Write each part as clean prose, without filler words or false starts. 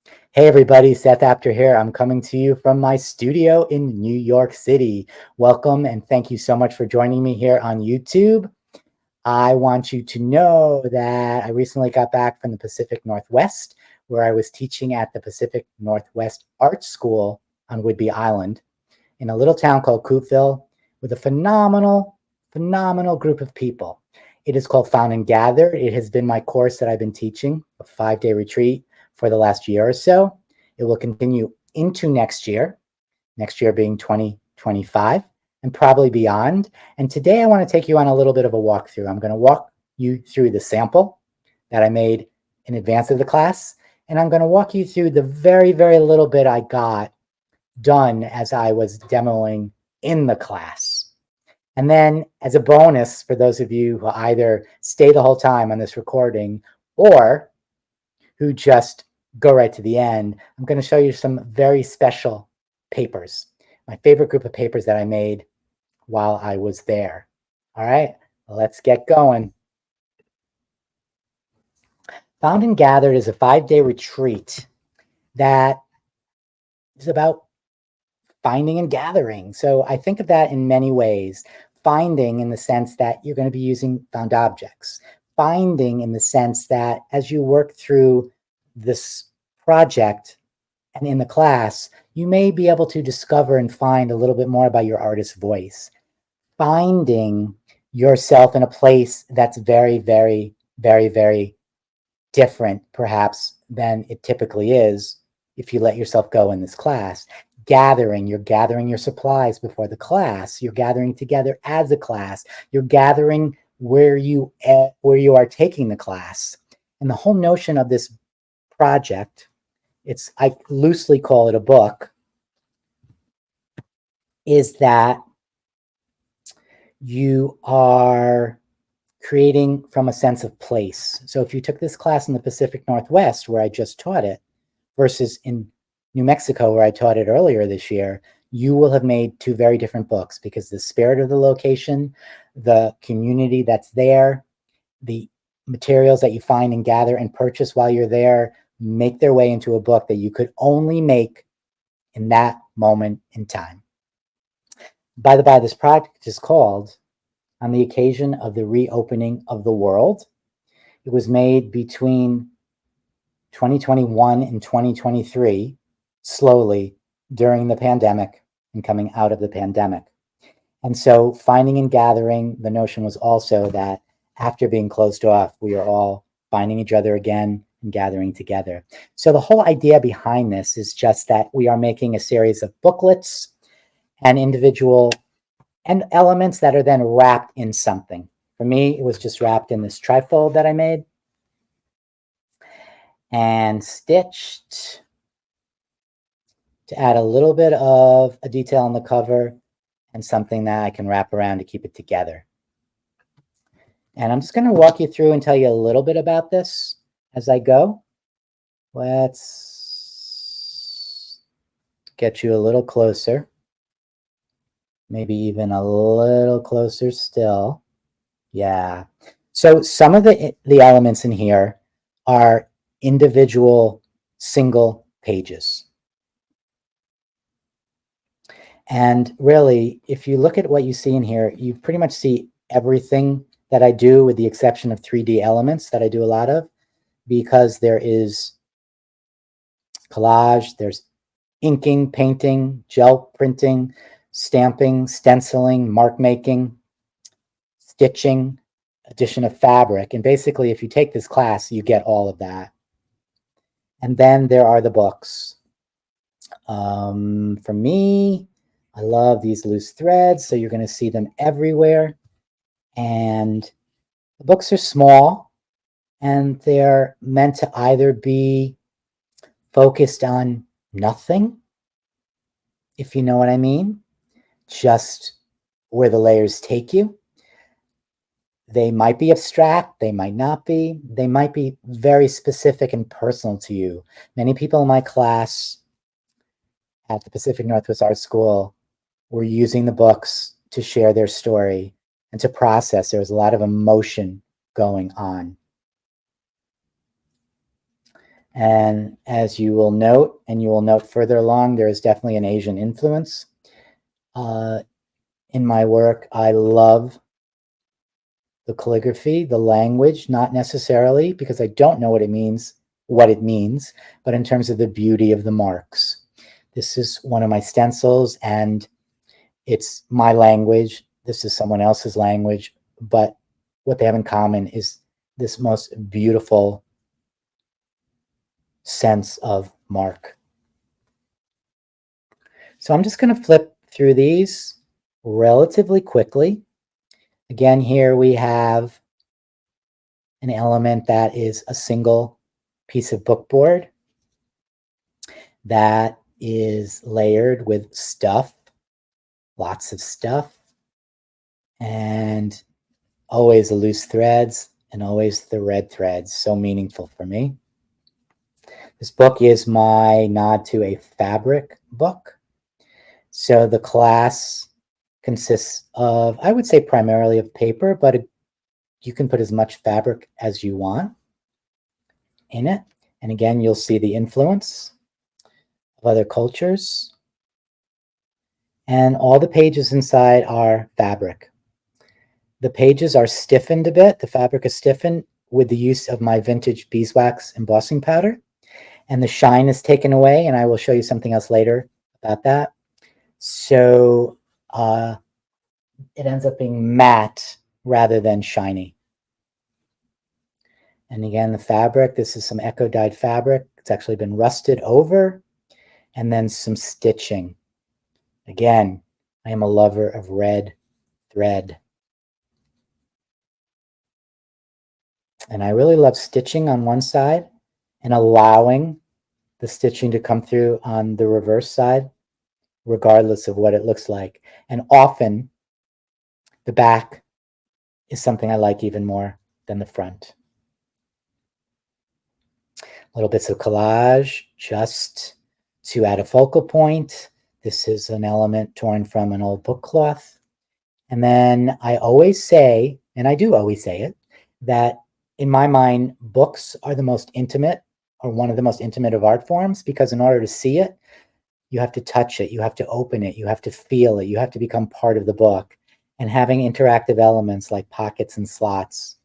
Hey everybody, Seth Apter here. I'm coming to you from my studio in New York City. Welcome and thank you so much for joining me here on YouTube. I want you to know that I recently got back from the Pacific Northwest, where I was teaching at the Pacific Northwest Art School on Whidbey Island in a little town called Coopville with a phenomenal group of people. It is called Found and Gather. It has been my course that I've been teaching, a 5-day retreat for the last year or so. It will continue into next year being 2025 and probably beyond. And today I want to take you on a little bit of a walkthrough. I'm going to walk you through the sample that I made in advance of the class. And I'm going to walk you through the very little bit I got done as I was demoing in the class. And then as a bonus for those of you who either stay the whole time on this recording or who just go right to the end, I'm going to show you some very special papers, my favorite group of papers that I made while I was there. All right, let's get going. Found and Gathered is a 5-day retreat that is about finding and gathering. So I think of that in many ways. Finding in the sense that you're going to be using found objects. Finding in the sense that as you work through this project and in the class, you may be able to discover and find a little bit more about your artist's voice. Finding yourself in a place that's very different, perhaps, than it typically is if you let yourself go in this class. You're gathering your supplies before the class. You're gathering together as a class. You're gathering where you are taking the class. And the whole notion of this project, I loosely call it a book, is that you are creating from a sense of place. So if you took this class in the Pacific Northwest, where I just taught it, versus in New Mexico, where I taught it earlier this year, you will have made two very different books because the spirit of the location, the community that's there, the materials that you find and gather and purchase while you're there make their way into a book that you could only make in that moment in time. By the by, this project is called On the Occasion of the Reopening of the World. It was made between 2021 and 2023, slowly during the pandemic and coming out of the pandemic. And so finding and gathering, the notion was also that after being closed off, we are all finding each other again and gathering together. So the whole idea behind this is just that we are making a series of booklets and individual and elements that are then wrapped in something. For me, it was just wrapped in this trifold that I made and stitched to add a little bit of a detail on the cover and something that I can wrap around to keep it together. And I'm just going to walk you through and tell you a little bit about this as I go. Let's get you a little closer, maybe even a little closer still. Yeah. So some of the elements in here are individual single pages. And really, if you look at what you see in here, you pretty much see everything that I do with the exception of 3D elements that I do a lot of, because there is collage, there's inking, painting, gel printing, stamping, stenciling, mark making, stitching, addition of fabric. And basically, if you take this class, you get all of that. And then there are the books. For me, I love these loose threads, so you're going to see them everywhere. And the books are small, and they're meant to either be focused on nothing, if you know what I mean, just where the layers take you. They might be abstract, they might not be. They might be very specific and personal to you. Many people in my class at the Pacific Northwest Art School were using the books to share their story and to process. There was a lot of emotion going on. And as you will note, and you will note further along, there is definitely an Asian influence in my work. I love the calligraphy, the language, not necessarily because I don't know what it means, but in terms of the beauty of the marks. This is one of my stencils, and it's my language. This is someone else's language, but what they have in common is this most beautiful sense of mark. So I'm just going to flip through these relatively quickly. Again, here we have an element that is a single piece of bookboard that is layered with stuff, lots of stuff, and always the loose threads and always the red threads. So meaningful for me. This book is my nod to a fabric book. So the class consists of, I would say, primarily of paper, but you can put as much fabric as you want in it. And again, you'll see the influence of other cultures. And all the pages inside are fabric. The pages are stiffened a bit. The fabric is stiffened with the use of my vintage beeswax embossing powder. And the shine is taken away, and I will show you something else later about that. So it ends up being matte rather than shiny. And again, the fabric, this is some echo dyed fabric. It's actually been rusted over, and then some stitching. Again, I am a lover of red thread. And I really love stitching on one side and allowing the stitching to come through on the reverse side, regardless of what it looks like. And often the back is something I like even more than the front. Little bits of collage just to add a focal point. This is an element torn from an old book cloth. And then I always say, and I do always say it, that in my mind, books are the most intimate, or one of the most intimate of art forms, because in order to see it, you have to touch it, you have to open it, you have to feel it, you have to become part of the book. And having interactive elements like pockets and slots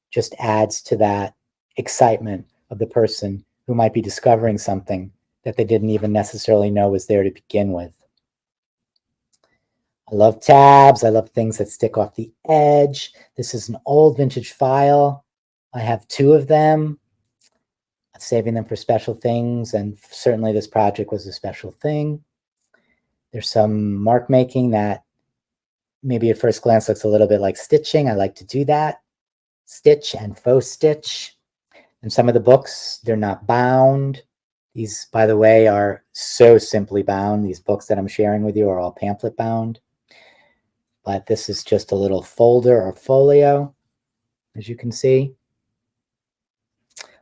just adds to that excitement of the person who might be discovering something that they didn't even necessarily know was there to begin with. I love tabs. I love things that stick off the edge. This is an old vintage file. I have two of them, saving them for special things, and certainly this project was a special thing. There's some mark making that maybe at first glance looks a little bit like stitching. I like to do that. Stitch and faux stitch. And some of the books, they're not bound. These, by the way, are so simply bound. These books that I'm sharing with you are all pamphlet bound. But this is just a little folder or folio, as you can see.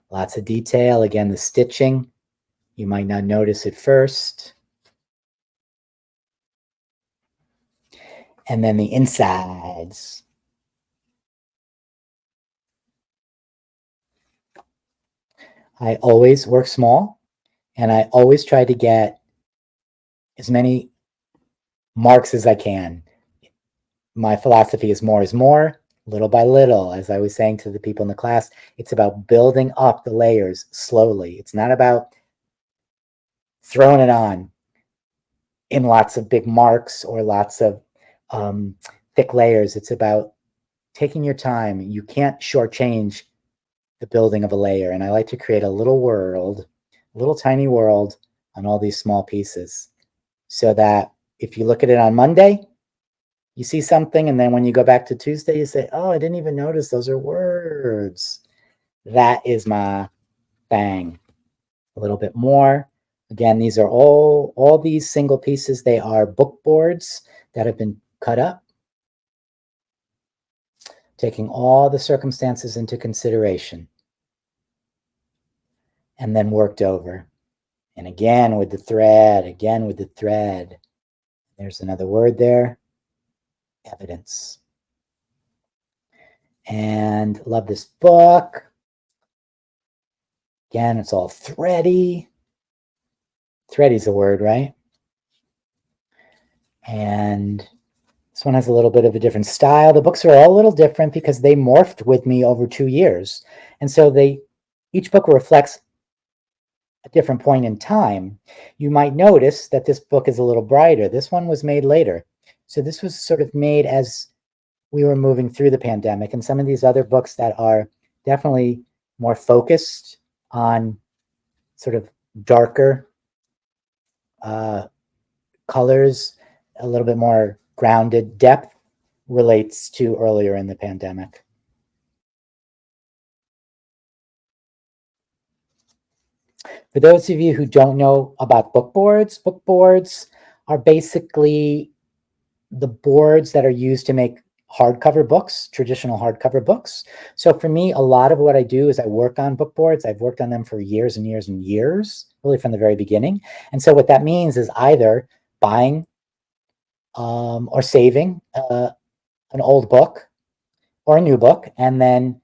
Lots of detail. Again, the stitching, you might not notice at first. And then the insides. I always work small, and I always try to get as many marks as I can. My philosophy is more, little by little. As I was saying to the people in the class, it's about building up the layers slowly. It's not about throwing it on in lots of big marks or lots of thick layers. It's about taking your time. You can't shortchange the building of a layer. And I like to create a little world, a little tiny world on all these small pieces, so that if you look at it on Monday, you see something, and then when you go back to Tuesday, you say, oh, I didn't even notice those are words. That is my thing. A little bit more. Again, these are all these single pieces. They are book boards that have been cut up, taking all the circumstances into consideration, and then worked over. And again with the thread, again with the thread. There's another word there, evidence. And love this book. Again, it's all thready. Thready's a word, right? And this one has a little bit of a different style. The books are all a little different because they morphed with me over 2 years. And so each book reflects a different point in time. You might notice that this book is a little brighter. This one was made later. So this was sort of made as we were moving through the pandemic. And some of these other books that are definitely more focused on sort of darker colors, a little bit more grounded depth relates to earlier in the pandemic. For those of you who don't know about book boards are basically the boards that are used to make hardcover books, traditional hardcover books. So for me, a lot of what I do is I work on book boards. I've worked on them for years and years and years, really from the very beginning. And so what that means is either buying or saving an old book or a new book, and then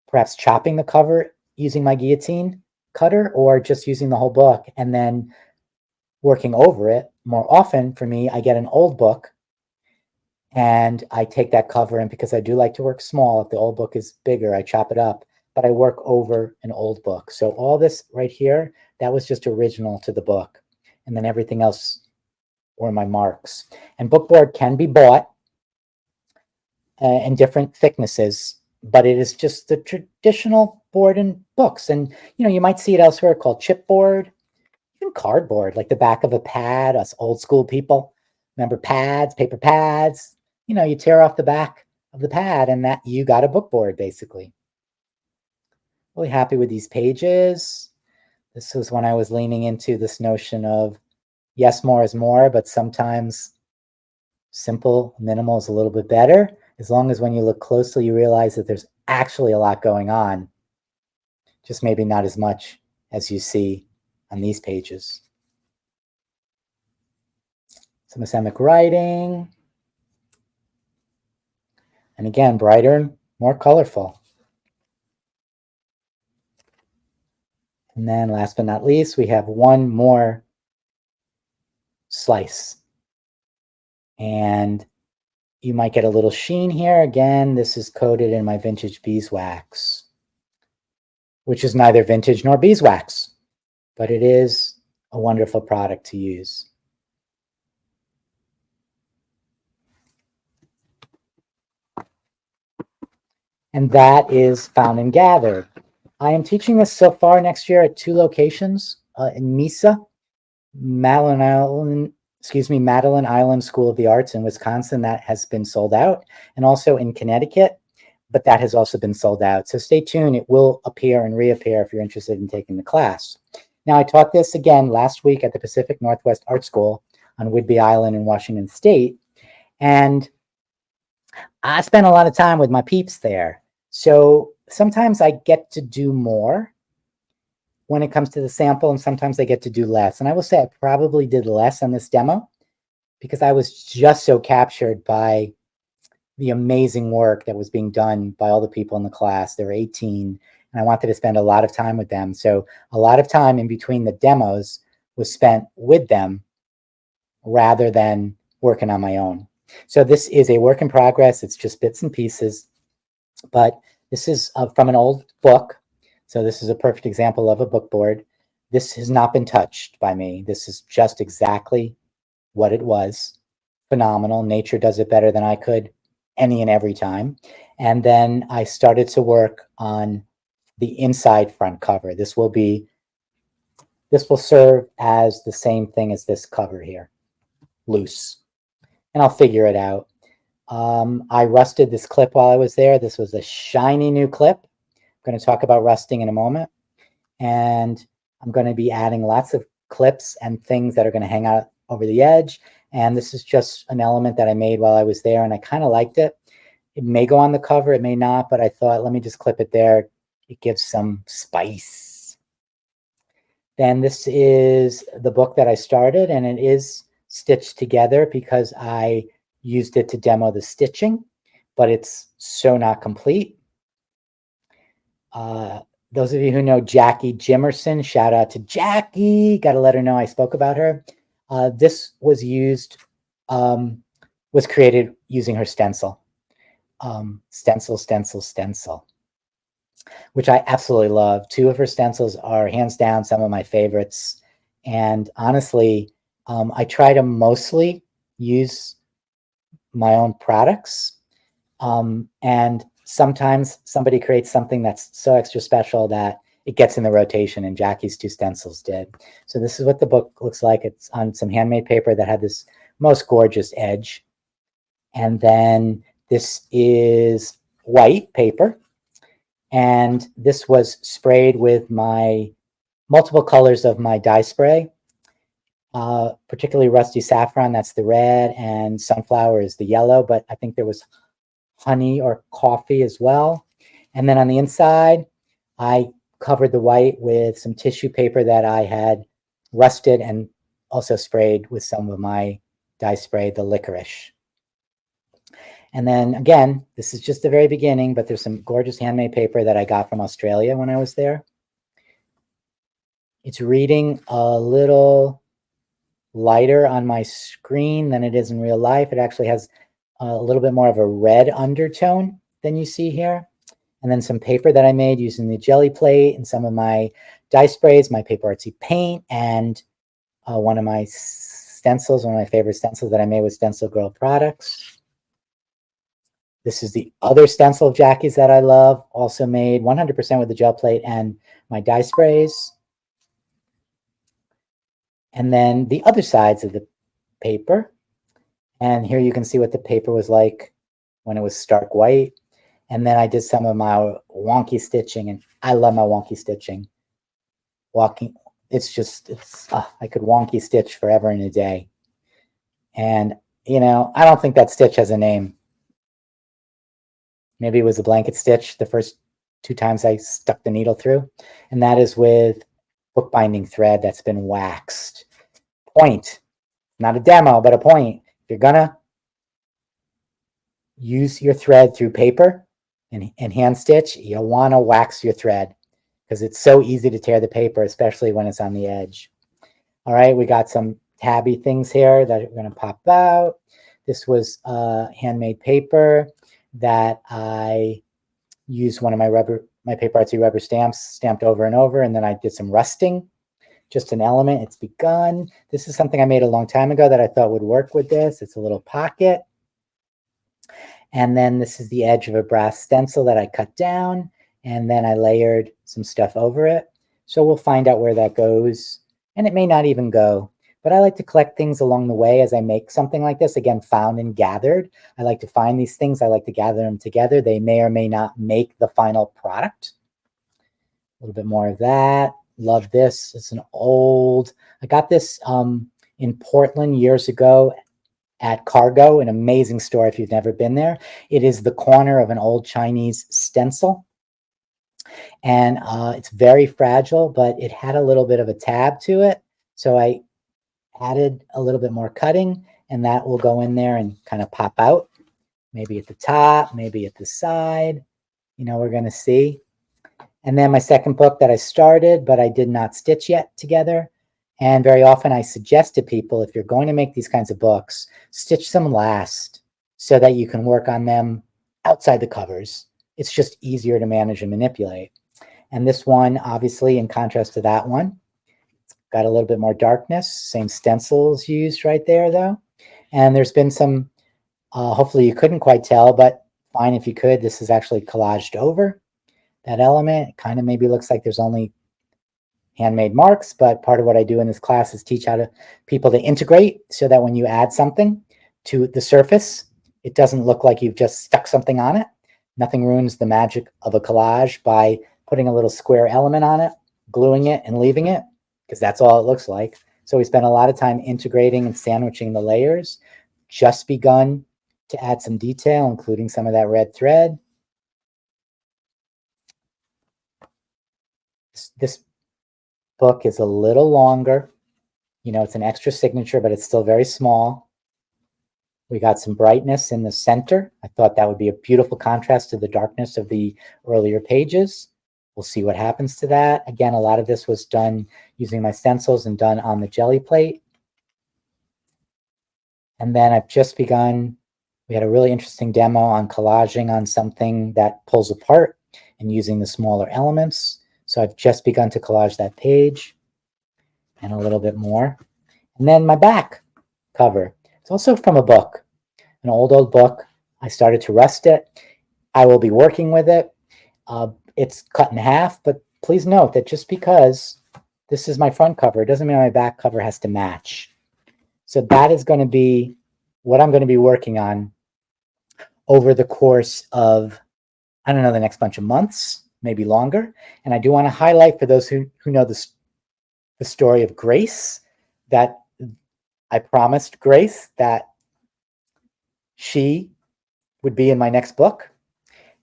perhaps chopping the cover using my guillotine cutter, or just using the whole book and then working over it. More often for me, I get an old book and I take that cover, and because I do like to work small, if the old book is bigger, I chop it up, but I work over an old book. So all this right here, that was just original to the book. And then everything else were my marks. And bookboard can be bought in different thicknesses, but it is just the traditional board in books. And you might see it elsewhere called chipboard, even cardboard, like the back of a pad. Us old school people remember pads, paper pads. You tear off the back of the pad, and that you got a bookboard basically. Really happy with these pages. This was when I was leaning into this notion of yes, more is more, but sometimes simple, minimal is a little bit better, as long as when you look closely, you realize that there's actually a lot going on, just maybe not as much as you see on these pages. Some Islamic writing. And again, brighter, more colorful. And then last but not least, we have one more slice. And you might get a little sheen here. Again, this is coated in my vintage beeswax, which is neither vintage nor beeswax, but it is a wonderful product to use. And that is Found and Gathered. I am teaching this so far next year at 2 locations in Mesa, Madeline Island School of the Arts in Wisconsin. That has been sold out, and also in Connecticut, but that has also been sold out. So stay tuned. It will appear and reappear if you're interested in taking the class. Now, I taught this again last week at the Pacific Northwest Art School on Whidbey Island in Washington State, and I spent a lot of time with my peeps there. So sometimes I get to do more when it comes to the sample, and sometimes I get to do less. And I will say I probably did less on this demo because I was just so captured by the amazing work that was being done by all the people in the class. There were 18, and I wanted to spend a lot of time with them. So a lot of time in between the demos was spent with them rather than working on my own. So this is a work in progress. It's just bits and pieces, but this is from an old book. So this is a perfect example of a book board. This has not been touched by me. This is just exactly what it was. Phenomenal. Nature does it better than I could any and every time. And then I started to work on the inside front cover. This will serve as the same thing as this cover here, loose. And I'll figure it out. I rusted this clip while I was there. This was a shiny new clip. I'm going to talk about rusting in a moment. And I'm going to be adding lots of clips and things that are going to hang out over the edge. And this is just an element that I made while I was there, and I kind of liked it. It may go on the cover, it may not, but I thought, let me just clip it there. It gives some spice. Then this is the book that I started, and it is stitched together because I used it to demo the stitching, but it's so not complete. those of you who know Jackie Jimerson, shout out to Jackie. Got to let her know I spoke about her. This was was created using her stencil. Stencil, which I absolutely love. Two of her stencils are hands down some of my favorites. And honestly, I try to mostly use my own products. And sometimes somebody creates something that's so extra special that it gets in the rotation, and Jackie's two stencils did. So this is what the book looks like. It's on some handmade paper that had this most gorgeous edge. And then this is white paper. And this was sprayed with my multiple colors of my dye spray, particularly Rusty Saffron, that's the red, and Sunflower is the yellow, but I think there was honey or coffee as well. And then on the inside, I covered the white with some tissue paper that I had rusted and also sprayed with some of my dye spray, the licorice. And then again, this is just the very beginning, but there's some gorgeous handmade paper that I got from Australia when I was there. It's reading a little lighter on my screen than it is in real life. It actually has a little bit more of a red undertone than you see here. And then some paper that I made using the jelly plate and some of my dye sprays, my paper artsy paint, and one of my stencils, one of my favorite stencils that I made with Stencil Girl products. This is the other stencil of Jackie's that I love, also made 100% with the gel plate and my dye sprays. And then the other sides of the paper. And here you can see what the paper was like when it was stark white. And then I did some of my wonky stitching, and I love my wonky stitching. I could wonky stitch forever and a day. And, you know, I don't think that stitch has a name. Maybe it was a blanket stitch the first 2 times I stuck the needle through. And that is with bookbinding thread that's been waxed. Point, not a demo, but a point. If you're gonna use your thread through paper and hand stitch, you'll want to wax your thread because it's so easy to tear the paper, especially when it's on the edge. All right, we got some tabby things here that are going to pop out. This was handmade paper that I used one of my paper artsy rubber stamps stamped over and over, and then I did some rusting. Just an element. It's begun. This is something I made a long time ago that I thought would work with this. It's a little pocket. And then this is the edge of a brass stencil that I cut down, and then I layered some stuff over it. So we'll find out where that goes, and it may not even go. But I like to collect things along the way as I make something like this. Again, found and gathered. I like to find these things. I like to gather them together. They may or may not make the final product. A little bit more of that. Love this. It's an old, I got this in Portland years ago at Cargo, an amazing store if you've never been there. It is the corner of an old Chinese stencil. And it's very fragile, but it had a little bit of a tab to it. So I added a little bit more cutting, and that will go in there and kind of pop out. Maybe at the top, maybe at the side. You know, we're going to see. And then my second book that I started, but I did not stitch yet together. And very often I suggest to people, if you're going to make these kinds of books, stitch them last so that you can work on them outside the covers. It's just easier to manage and manipulate. And this one, obviously, in contrast to that one, it's got a little bit more darkness. Same stencils used right there, though. And there's been some, hopefully you couldn't quite tell, but fine if you could. This is actually collaged over that element. It kind of maybe looks like there's only handmade marks, but part of what I do in this class is teach people to integrate so that when you add something to the surface, it doesn't look like you've just stuck something on it. Nothing ruins the magic of a collage by putting a little square element on it, gluing it, and leaving it, because that's all it looks like. So we spent a lot of time integrating and sandwiching the layers. Just begun to add some detail, including some of that red thread. This book is a little longer. You know, it's an extra signature, but it's still very small. We got some brightness in the center. I thought that would be a beautiful contrast to the darkness of the earlier pages. We'll see what happens to that. Again, a lot of this was done using my stencils and done on the jelly plate. And then I've just begun, we had a really interesting demo on collaging on something that pulls apart and using the smaller elements. So I've just begun to collage that page and a little bit more. And then my back cover. It's also from a book, an old book. I started to rust it. I will be working with it. It's cut in half, but please note that just because this is my front cover, it doesn't mean my back cover has to match. So that is going to be what I'm going to be working on over the course of, I don't know, the next bunch of months, maybe longer. And I do want to highlight for those who know the story of Grace, that I promised Grace that she would be in my next book.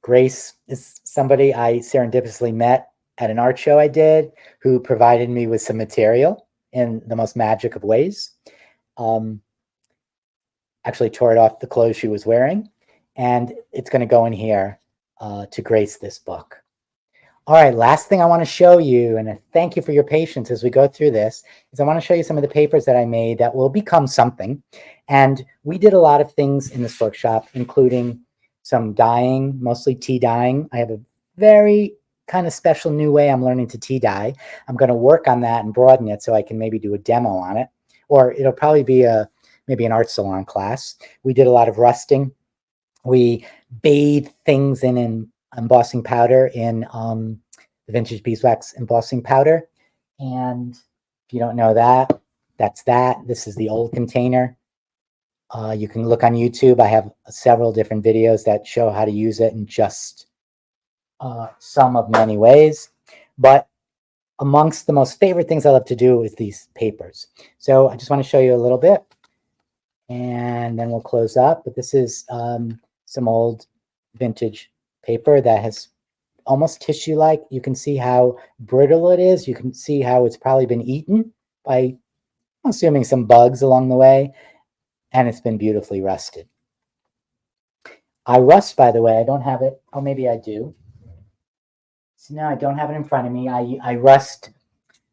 Grace is somebody I serendipitously met at an art show I did, who provided me with some material in the most magic of ways. Actually tore it off the clothes she was wearing, and it's going to go in here to grace this book. All right, last thing I want to show you, and thank you for your patience as we go through this, is I want to show you some of the papers that I made that will become something. And we did a lot of things in this workshop, including some dyeing, mostly tea dyeing. I have a very kind of special new way I'm learning to tea dye. I'm going to work on that and broaden it so I can maybe do a demo on it, or it'll probably be maybe an art salon class. We did a lot of rusting. We bathed things in embossing powder in the vintage beeswax embossing powder. And if you don't know that, that's that. This is the old container. You can look on YouTube. I have several different videos that show how to use it in just some of many ways. But amongst the most favorite things I love to do is these papers. So I just want to show you a little bit, and then we'll close up. But this is some old vintage paper that has almost tissue-like. You can see how brittle it is. You can see how it's probably been eaten by, I'm assuming, some bugs along the way, and it's been beautifully rusted. I rust, by the way, I don't have it. Oh, maybe I do. So now I don't have it in front of me. I rust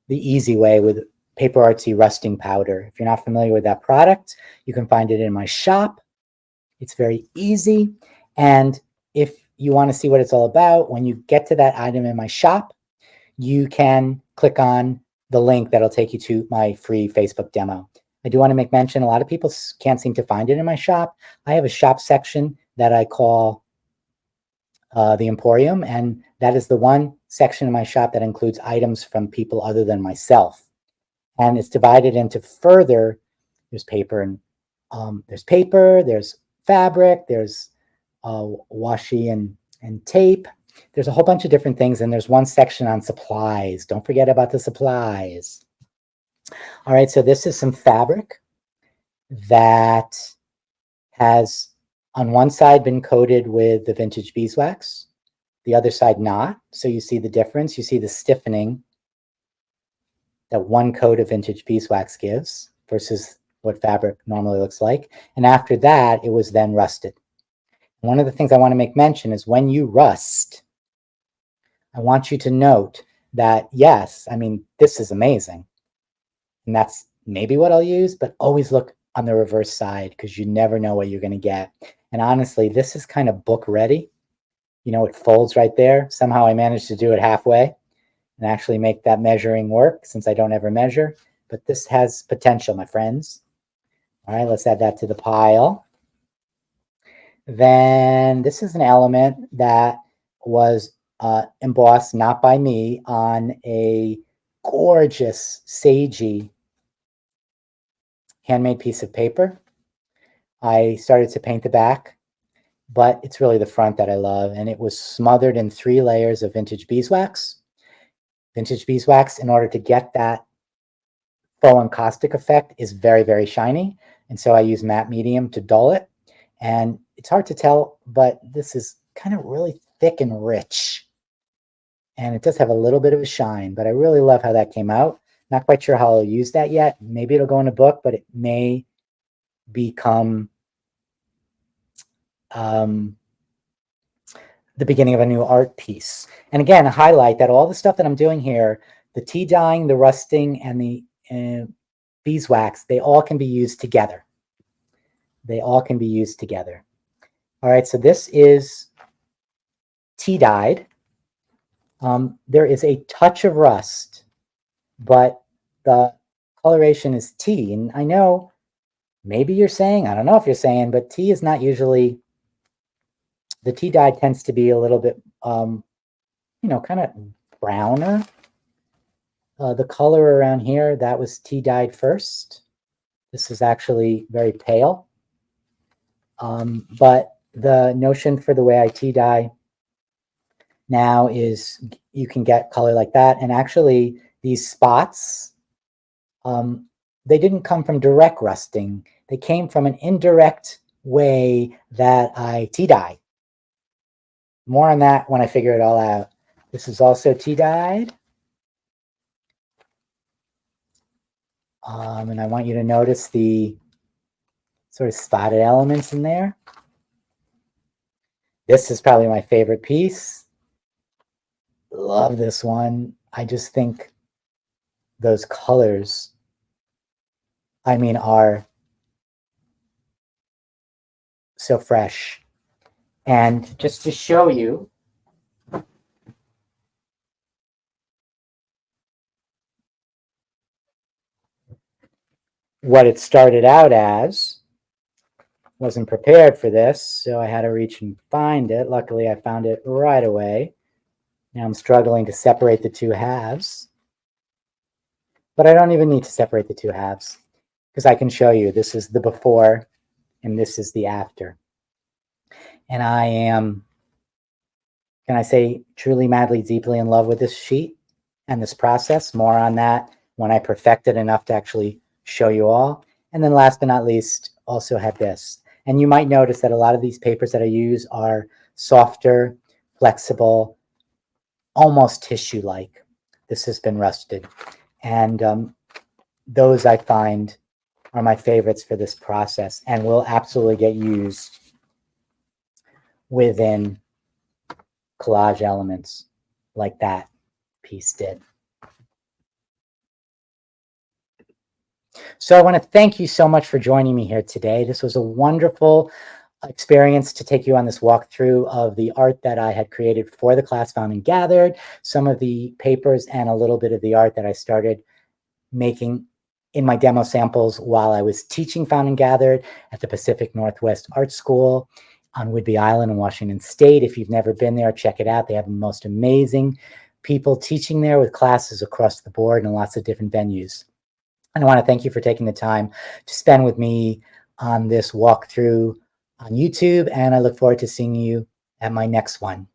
the easy way with Paper Artsy rusting powder. If you're not familiar with that product, you can find it in my shop. It's very easy. And if you want to see what it's all about, when you get to that item in my shop, you can click on the link that'll take you to my free Facebook demo. I do want to make mention, a lot of people can't seem to find it in my shop. I have a shop section that I call the Emporium, and that is the one section in my shop that includes items from people other than myself. And it's divided into further, there's paper, and there's fabric, there's washi and tape. There's a whole bunch of different things, and there's one section on supplies. Don't forget about the supplies. All right, so this is some fabric that has on one side been coated with the vintage beeswax, the other side not. So you see the difference. You see the stiffening that one coat of vintage beeswax gives versus what fabric normally looks like. And after that, it was then rusted. One of the things I want to make mention is when you rust, I want you to note that, yes, I mean, this is amazing. And that's maybe what I'll use, but always look on the reverse side because you never know what you're going to get. And honestly, this is kind of book ready. You know, it folds right there. Somehow I managed to do it halfway and actually make that measuring work since I don't ever measure. But this has potential, my friends. All right, let's add that to the pile. Then this is an element that was embossed, not by me, on a gorgeous sagey handmade piece of paper. I started to paint the back, but it's really the front that I love. And it was smothered in 3 layers of vintage beeswax. Vintage beeswax, in order to get that faux encaustic effect, is very, very shiny. And so I use matte medium to dull it. And it's hard to tell, but this is kind of really thick and rich. And it does have a little bit of a shine, but I really love how that came out. Not quite sure how I'll use that yet. Maybe it'll go in a book, but it may become the beginning of a new art piece. And again, a highlight that all the stuff that I'm doing here, the tea dyeing, the rusting, and the beeswax, they all can be used together. They all can be used together. All right, so this is tea dyed. There is a touch of rust, but the coloration is tea. And I know maybe you're saying, I don't know if you're saying, but tea is not usually, the tea dye tends to be a little bit, kind of browner. The color around here, that was tea dyed first. This is actually very pale. But the notion for the way I tea dye now is you can get color like that. And actually these spots, they didn't come from direct rusting. They came from an indirect way that I tea dye. More on that when I figure it all out. This is also tea dyed. And I want you to notice the sort of spotted elements in there. This is probably my favorite piece. Love this one. I just think those colors, are so fresh. And just to show you, what it started out as, wasn't prepared for this, so I had to reach and find it. Luckily, I found it right away. Now I'm struggling to separate the two halves. But I don't even need to separate the two halves because I can show you this is the before and this is the after. And I am, can I say, truly, madly, deeply in love with this sheet and this process. More on that when I perfect it enough to actually show you all. And then last but not least, also have this. And you might notice that a lot of these papers that I use are softer, flexible, almost tissue-like. This has been rusted. And those I find are my favorites for this process and will absolutely get used within collage elements like that piece did. So I want to thank you so much for joining me here today. This was a wonderful experience to take you on this walkthrough of the art that I had created for the class Found and Gathered, some of the papers, and a little bit of the art that I started making in my demo samples while I was teaching Found and Gathered at the Pacific Northwest Art School on Whidbey Island in Washington State. If you've never been there, check it out. They have the most amazing people teaching there with classes across the board and lots of different venues. And I want to thank you for taking the time to spend with me on this walkthrough on YouTube, and I look forward to seeing you at my next one.